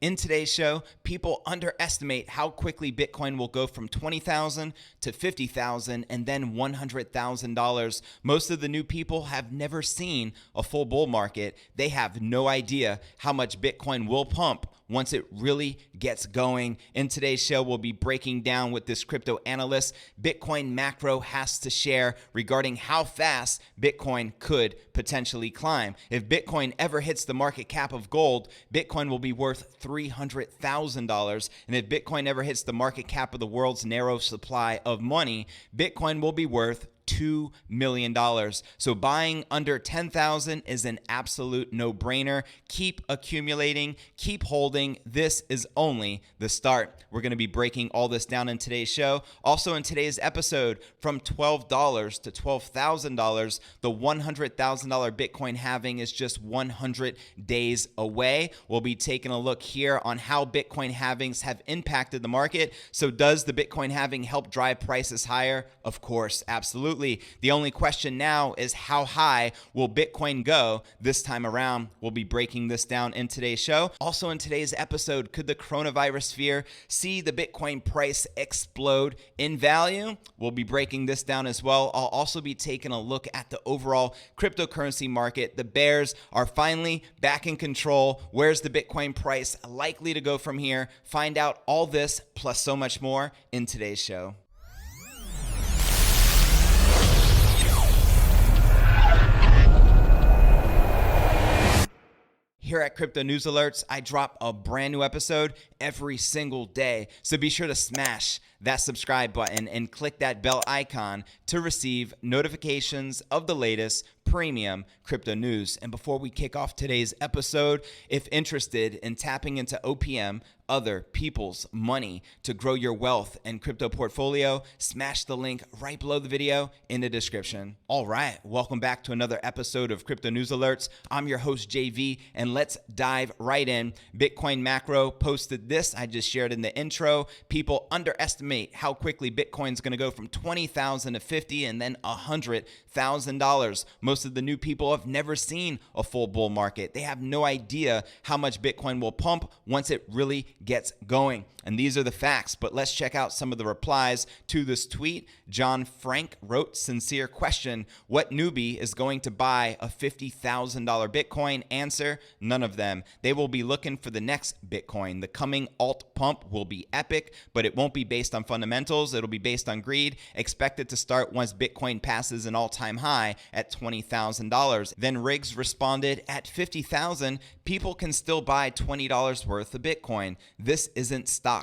In today's show, people underestimate how quickly Bitcoin will go from $20,000 to $50,000 and then $100,000. Most of the new people have never seen a full bull market. They have no idea how much Bitcoin will pump once it really gets going. In today's show, we'll be breaking down what this crypto analyst Bitcoin Macro has to share regarding how fast Bitcoin could potentially climb. If Bitcoin ever hits the market cap of gold, Bitcoin will be worth $300,000. And if Bitcoin ever hits the market cap of the world's narrow supply of money, Bitcoin will be worth $2 million. So buying under 10,000 is an absolute no-brainer. Keep accumulating, keep holding. This is only the start. We're going to be breaking all this down in today's show. Also in today's episode, from $12 to $12,000, the $100,000 Bitcoin halving is just 100 days away. We'll be taking a look here on how Bitcoin halvings have impacted the market. So does the Bitcoin halving help drive prices higher? Of course, absolutely. The only question now is how high will Bitcoin go this time around? We'll be breaking this down in today's show. Also in today's episode, could the coronavirus fear see the Bitcoin price explode in value? We'll be breaking this down as well. I'll also be taking a look at the overall cryptocurrency market. The bears are finally back in control. Where's the Bitcoin price likely to go from here? Find out all this plus so much more in today's show. Here at Crypto News Alerts, I drop a brand new episode every single day. So be sure to smash that subscribe button and click that bell icon to receive notifications of the latest premium crypto news. And before we kick off today's episode, if interested in tapping into OPM, other people's money, to grow your wealth and crypto portfolio, smash the link right below the video in the description. All right, welcome back to another episode of Crypto News Alerts. I'm your host, JV, and let's dive right in. Bitcoin Macro posted this. I just shared in the intro. People underestimate how quickly Bitcoin's going to go from $20,000 to $50,000 and then $100,000. Most of the new people have never seen a full bull market. They have no idea how much Bitcoin will pump once it really gets going. And these are the facts, but let's check out some of the replies to this tweet. John Frank wrote, sincere question, what newbie is going to buy a $50,000 Bitcoin? Answer, none of them. They will be looking for the next Bitcoin. The coming alt pump will be epic, but it won't be based on fundamentals. It'll be based on greed. Expect it to start once Bitcoin passes an all-time high at $20,000. Then Riggs responded, at $50,000, people can still buy $20 worth of Bitcoin. This isn't stocks.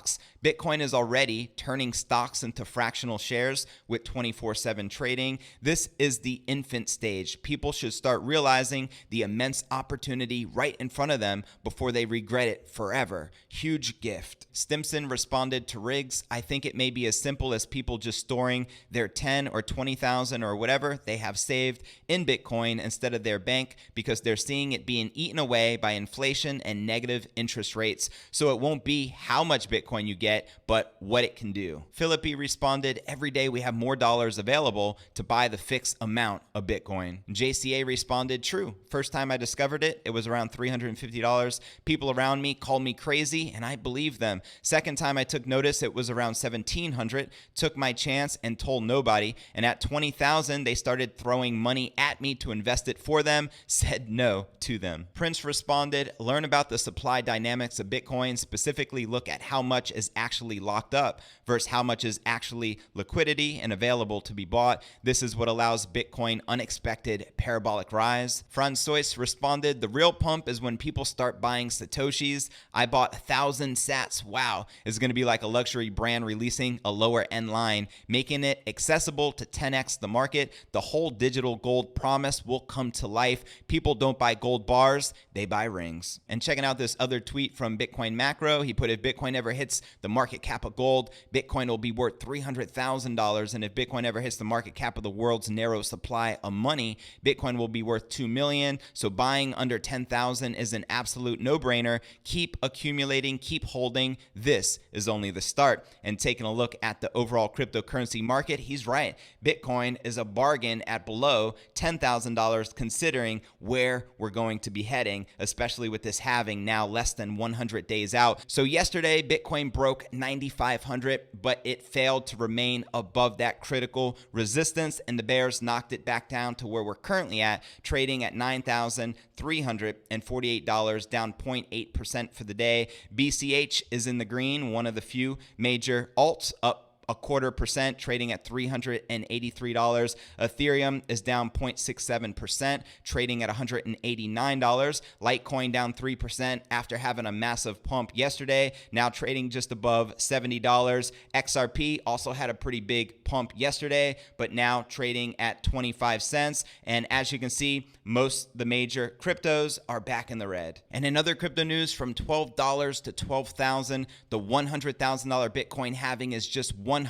Bitcoin is already turning stocks into fractional shares with 24/7 trading. This is the infant stage. People should start realizing the immense opportunity right in front of them before they regret it forever. Huge gift. Stimson responded to Riggs, I think it may be as simple as people just storing their 10 or 20,000 or whatever they have saved in Bitcoin instead of their bank because they're seeing it being eaten away by inflation and negative interest rates. So it won't be how much Bitcoin you get, but what it can do. Philippi responded, every day we have more dollars available to buy the fixed amount of Bitcoin. JCA responded, true. First time I discovered it, it was around $350. People around me called me crazy and I believed them. Second time I took notice, it was around $1,700. Took my chance and told nobody. And at $20,000, they started throwing money at me to invest it for them. Said no to them. Prince responded, learn about the supply dynamics of Bitcoin. Specifically look at how much is actually locked up versus how much is actually liquidity and available to be bought. This is what allows Bitcoin unexpected parabolic rise. Francois responded, the real pump is when people start buying Satoshis. I bought 1,000 sats. Wow, it's going to be like a luxury brand releasing a lower end line, making it accessible to 10x the market. The whole digital gold promise will come to life. People don't buy gold bars, they buy rings. And checking out this other tweet from Bitcoin Macro, he put, if Bitcoin ever hits the market cap of gold, Bitcoin will be worth $300,000. And if Bitcoin ever hits the market cap of the world's narrow supply of money, Bitcoin will be worth $2 million. So buying under 10,000 is an absolute no-brainer. Keep accumulating, keep holding. This is only the start. And taking a look at the overall cryptocurrency market, he's right. Bitcoin is a bargain at below $10,000 considering where we're going to be heading, especially especially with this halving now less than 100 days out. So yesterday, Bitcoin broke 9,500, but it failed to remain above that critical resistance, and the bears knocked it back down to where we're currently at, trading at $9,348, down 0.8% for the day. BCH is in the green, one of the few major alts, up 0.25%, trading at $383. Ethereum is down 0.67%, trading at $189. Litecoin down 3% after having a massive pump yesterday, now trading just above $70. XRP also had a pretty big pump yesterday, but now trading at 25 cents. And as you can see, most the major cryptos are back in the red. And in other crypto news, from $12 to $12,000, the $100,000 Bitcoin halving is just 100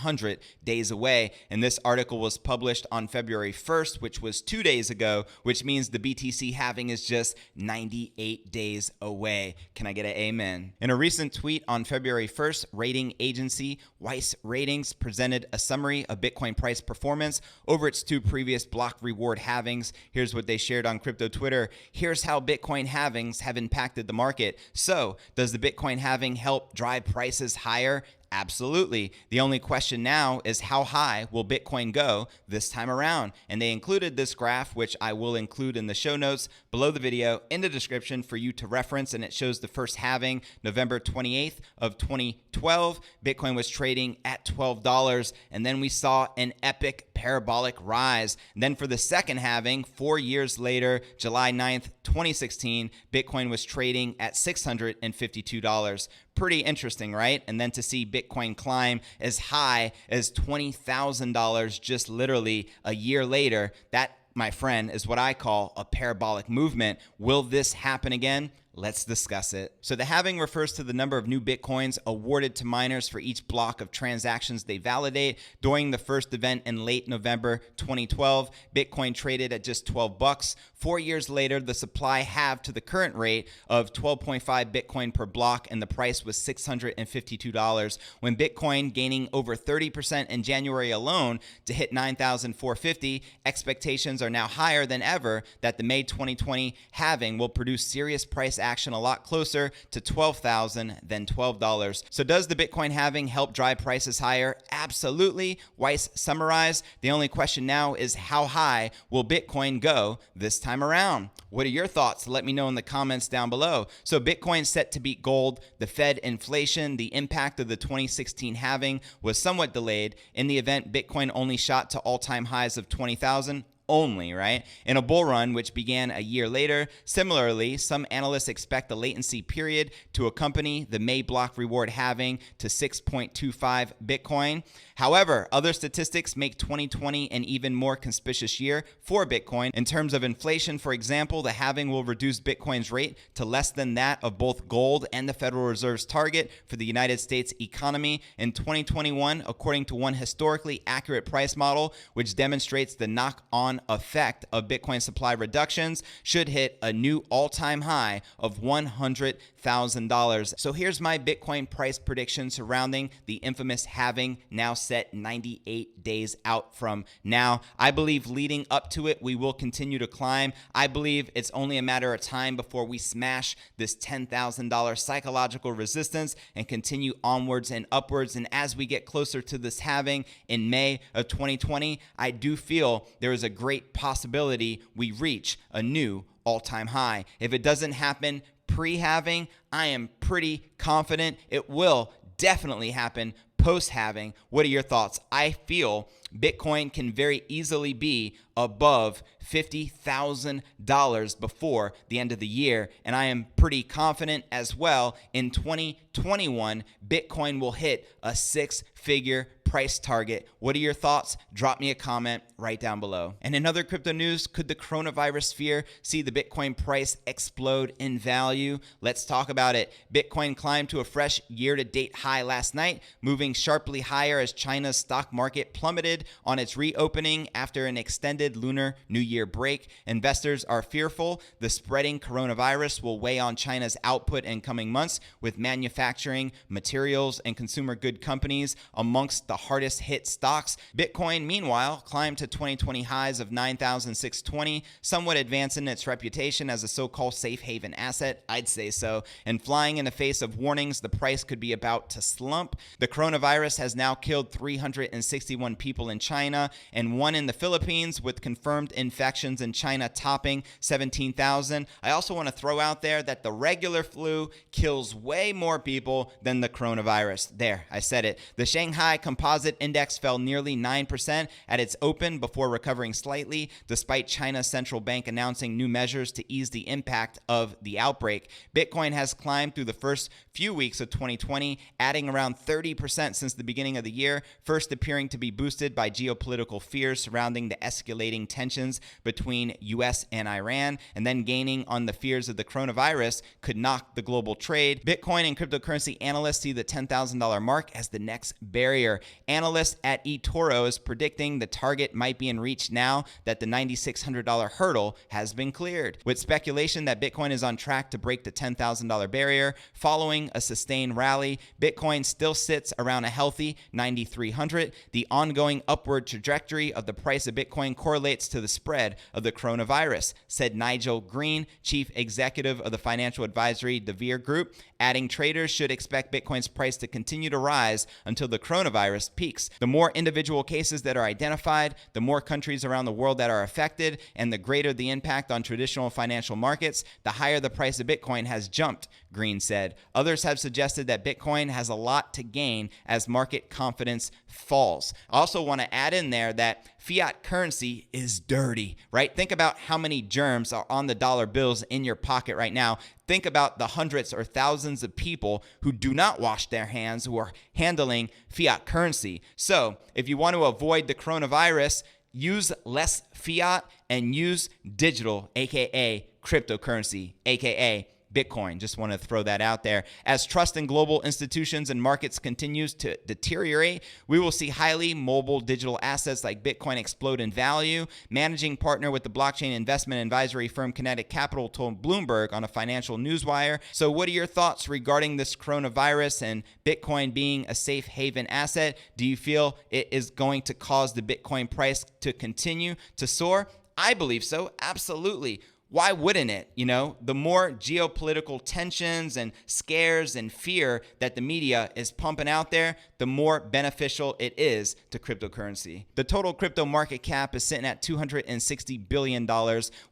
days away. And this article was published on February 1st, which was 2 days ago, which means the BTC halving is just 98 days away. Can I get an amen? In a recent tweet on February 1st, rating agency Weiss Ratings presented a summary of Bitcoin price performance over its 2 previous block reward halvings. Here's what they shared on crypto Twitter. Here's how Bitcoin halvings have impacted the market. So, does the Bitcoin halving help drive prices higher? Absolutely. The only question now is how high will Bitcoin go this time around? And they included this graph, which I will include in the show notes below the video in the description for you to reference. And it shows the first halving, November 28th of 2012. Bitcoin was trading at $12. And then we saw an epic parabolic rise. And then for the second halving, 4 years later, July 9th, 2016, Bitcoin was trading at $652. Pretty interesting, right? And then to see Bitcoin climb as high as $20,000 just literally a year later, that, my friend, is what I call a parabolic movement. Will this happen again? Let's discuss it. So the halving refers to the number of new Bitcoins awarded to miners for each block of transactions they validate. During the first event in late November 2012, Bitcoin traded at just 12 bucks. 4 years later, the supply halved to the current rate of 12.5 Bitcoin per block, and the price was $652. When Bitcoin gaining over 30% in January alone to hit 9,450, expectations are now higher than ever that the May 2020 halving will produce serious price action a lot closer to $12,000 than $12. So does the Bitcoin halving help drive prices higher? Absolutely. Weiss summarized, the only question now is how high will Bitcoin go this time around? What are your thoughts? Let me know in the comments down below. So Bitcoin set to beat gold, the Fed inflation, the impact of the 2016 halving was somewhat delayed. In the event, Bitcoin only shot to all-time highs of 20,000. Only, right? In a bull run, which began a year later. Similarly, some analysts expect the latency period to accompany the May block reward halving to 6.25 Bitcoin. However, other statistics make 2020 an even more conspicuous year for Bitcoin. In terms of inflation, for example, the halving will reduce Bitcoin's rate to less than that of both gold and the Federal Reserve's target for the United States economy in 2021, according to one historically accurate price model, which demonstrates the knock-on effect of Bitcoin supply reductions, should hit a new all-time high of $100,000. So here's my Bitcoin price prediction surrounding the infamous halving, now set 98 days out from now. I believe leading up to it, we will continue to climb. I believe it's only a matter of time before we smash this $10,000 psychological resistance and continue onwards and upwards. And as we get closer to this halving in May of 2020, I do feel there is a great possibility we reach a new all-time high. If it doesn't happen pre-halving, I am pretty confident it will definitely happen post-halving. What are your thoughts? I feel Bitcoin can very easily be above $50,000 before the end of the year. And I am pretty confident as well in 2021, Bitcoin will hit a 6-figure price target. What are your thoughts? Drop me a comment right down below. And in other crypto news, could the coronavirus fear see the Bitcoin price explode in value? Let's talk about it. Bitcoin climbed to a fresh year-to-date high last night, moving sharply higher as China's stock market plummeted on its reopening after an extended Lunar New Year break. Investors are fearful the spreading coronavirus will weigh on China's output in coming months, with manufacturing, materials, and consumer good companies amongst the hardest hit stocks. Bitcoin, meanwhile, climbed to 2020 highs of 9,620, somewhat advancing its reputation as a so-called safe haven asset. I'd say so. And flying in the face of warnings the price could be about to slump. The coronavirus has now killed 361 people in China and one in the Philippines, with confirmed infections in China topping 17,000. I also want to throw out there that the regular flu kills way more people than the coronavirus. There, I said it. The Shanghai Composite Index fell nearly 9% at its open before recovering slightly, despite China's central bank announcing new measures to ease the impact of the outbreak. Bitcoin has climbed through the first few weeks of 2020, adding around 30% since the beginning of the year, first appearing to be boosted by geopolitical fears surrounding the escalating tensions between US and Iran, and then gaining on the fears of the coronavirus could knock the global trade. Bitcoin and cryptocurrency analysts see the $10,000 mark as the next barrier. Analysts at eToro is predicting the target might be in reach now that the $9,600 hurdle has been cleared, with speculation that Bitcoin is on track to break the $10,000 barrier. Following a sustained rally, Bitcoin still sits around a healthy 9,300. The ongoing upward trajectory of the price of Bitcoin correlates to the spread of the coronavirus, said Nigel Green, chief executive of the financial advisory DeVere Group, adding traders should expect Bitcoin's price to continue to rise until the coronavirus peaks. The more individual cases that are identified, the more countries around the world that are affected, and the greater the impact on traditional financial markets, the higher the price of Bitcoin has jumped, Green said. Others have suggested that Bitcoin has a lot to gain as market confidence falls. I also want to add in there that fiat currency is dirty, right? Think about how many germs are on the dollar bills in your pocket right now. Think about the hundreds or thousands of people who do not wash their hands, who are handling fiat currency. So if you want to avoid the coronavirus, use less fiat and use digital, aka cryptocurrency, aka Bitcoin. Just want to throw that out there. As trust in global institutions and markets continues to deteriorate, we will see highly mobile digital assets like Bitcoin explode in value. Managing partner with the blockchain investment advisory firm Kinetic Capital told Bloomberg on a financial newswire. So what are your thoughts regarding this coronavirus and Bitcoin being a safe haven asset? Do you feel it is going to cause the Bitcoin price to continue to soar? I believe so. Absolutely. Why wouldn't it? You know, the more geopolitical tensions and scares and fear that the media is pumping out there, the more beneficial it is to cryptocurrency. The total crypto market cap is sitting at $260 billion,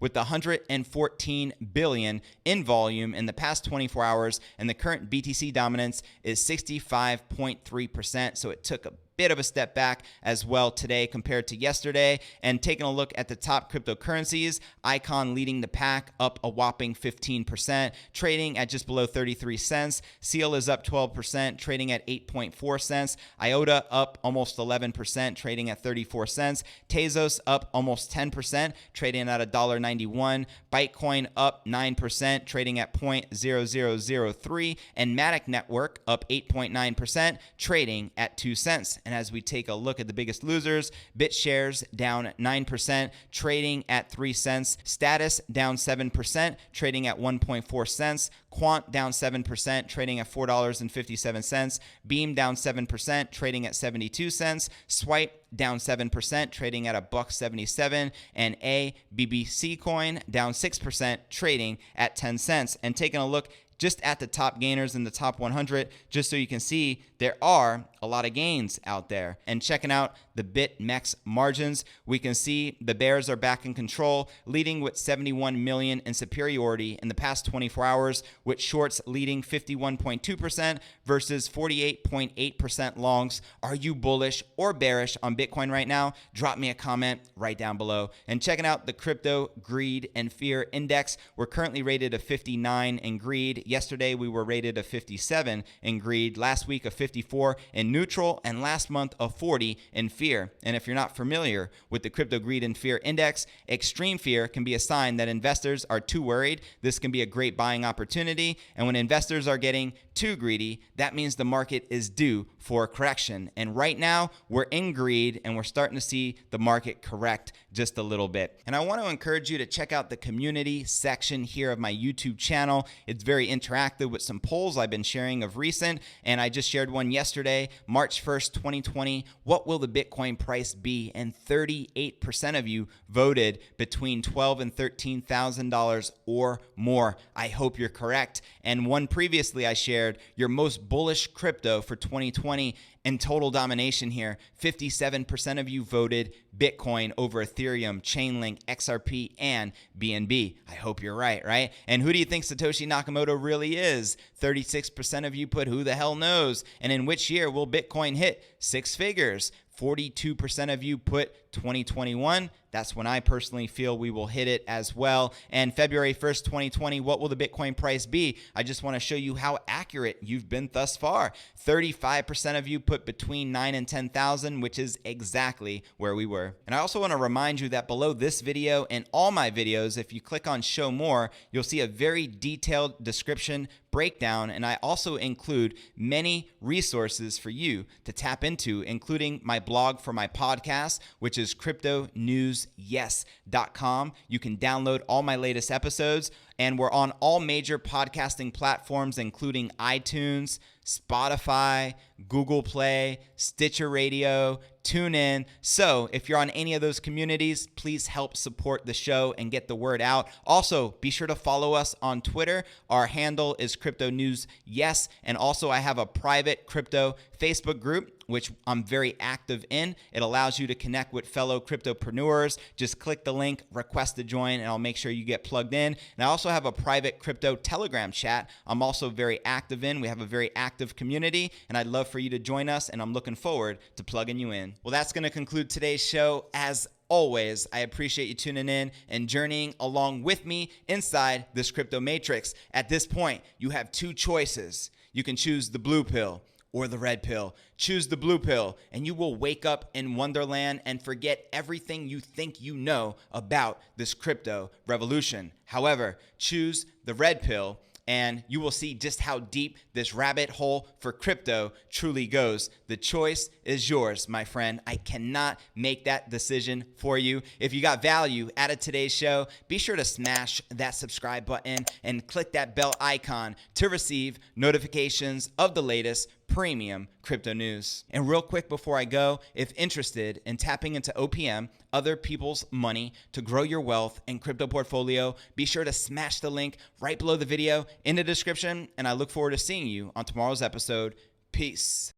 with $114 billion in volume in the past 24 hours, and the current BTC dominance is 65.3%. So it took a bit of a step back as well today compared to yesterday. And taking a look at the top cryptocurrencies, Icon leading the pack up a whopping 15%, trading at just below 33 cents. Seal is up 12%, trading at 8.4 cents. IOTA up almost 11%, trading at 34 cents. Tezos up almost 10%, trading at $1.91. Bitcoin up 9%, trading at 0.0003. And Matic Network up 8.9%, trading at 2 cents. And as we take a look at the biggest losers, BitShares down 9%, trading at 3 cents. Status down 7%, trading at 1.4 cents. Quant down 7%, trading at $4.57. Beam down 7%, trading at 72 cents. Swipe down 7%, trading at $1.77. And BBC coin down 6%, trading at 10 cents. And taking a look just at the top gainers in the top 100, just so you can see there are a lot of gains out there. And checking out the BitMEX margins, we can see the bears are back in control, leading with 71 million in superiority in the past 24 hours, with shorts leading 51.2% versus 48.8% longs. Are you bullish or bearish on Bitcoin right now? Drop me a comment right down below. And checking out the crypto greed and fear index, we're currently rated a 59 in greed. Yesterday, we were rated a 57 in greed. Last week, a 54 in neutral. And last month, a 40 in fear. And if you're not familiar with the crypto greed and fear index, extreme fear can be a sign that investors are too worried. This can be a great buying opportunity. And when investors are getting too greedy, that means the market is due for a correction. And right now, we're in greed and we're starting to see the market correct just a little bit. And I want to encourage you to check out the community section here of my YouTube channel. It's very interactive with some polls I've been sharing of recent, and I just shared one yesterday, March 1st, 2020. What will the Bitcoin price be? And 38% of you voted between $12,000 and $13,000 or more. I hope you're correct. And one previously I shared, your most bullish crypto for 2020 and total domination here. 57% of you voted Bitcoin over Ethereum, Chainlink, XRP, and BNB. I hope you're right? And who do you think Satoshi Nakamoto really is? 36% of you put who the hell knows. And in which year will Bitcoin hit six figures? 42% of you put 2021. That's when I personally feel we will hit it as well. And February 1st, 2020, what will the Bitcoin price be? I just want to show you how accurate you've been thus far. 35% of you put between 9 and 10,000, which is exactly where we were. And I also want to remind you that below this video and all my videos, if you click on show more, you'll see a very detailed description breakdown, and I also include many resources for you to tap into, including my blog for my podcast, which is cryptonewsyes.com. You can download all my latest episodes, and we're on all major podcasting platforms, including iTunes, Spotify, Google Play, Stitcher Radio, TuneIn. So if you're on any of those communities, please help support the show and get the word out. Also, be sure to follow us on Twitter. Our handle is Crypto News Yes. And also I have a private crypto Facebook group, which I'm very active in. It allows you to connect with fellow cryptopreneurs. Just click the link, request to join, and I'll make sure you get plugged in. And I also have a private crypto Telegram chat I'm also very active in. We have a very active community, and I'd love for you to join us, and I'm looking forward to plugging you in. Well, that's going to conclude today's show. As always, I appreciate you tuning in and journeying along with me inside this crypto matrix. At this point, you have two choices. You can choose the blue pill or the red pill. Choose the blue pill, and you will wake up in Wonderland and forget everything you think you know about this crypto revolution. However, choose the red pill, and you will see just how deep this rabbit hole for crypto truly goes. The choice is yours, my friend. I cannot make that decision for you. If you got value out of today's show, be sure to smash that subscribe button and click that bell icon to receive notifications of the latest premium crypto news. And real quick before I go, if interested in tapping into OPM, other people's money, to grow your wealth and crypto portfolio, be sure to smash the link right below the video in the description, and I look forward to seeing you on tomorrow's episode. Peace.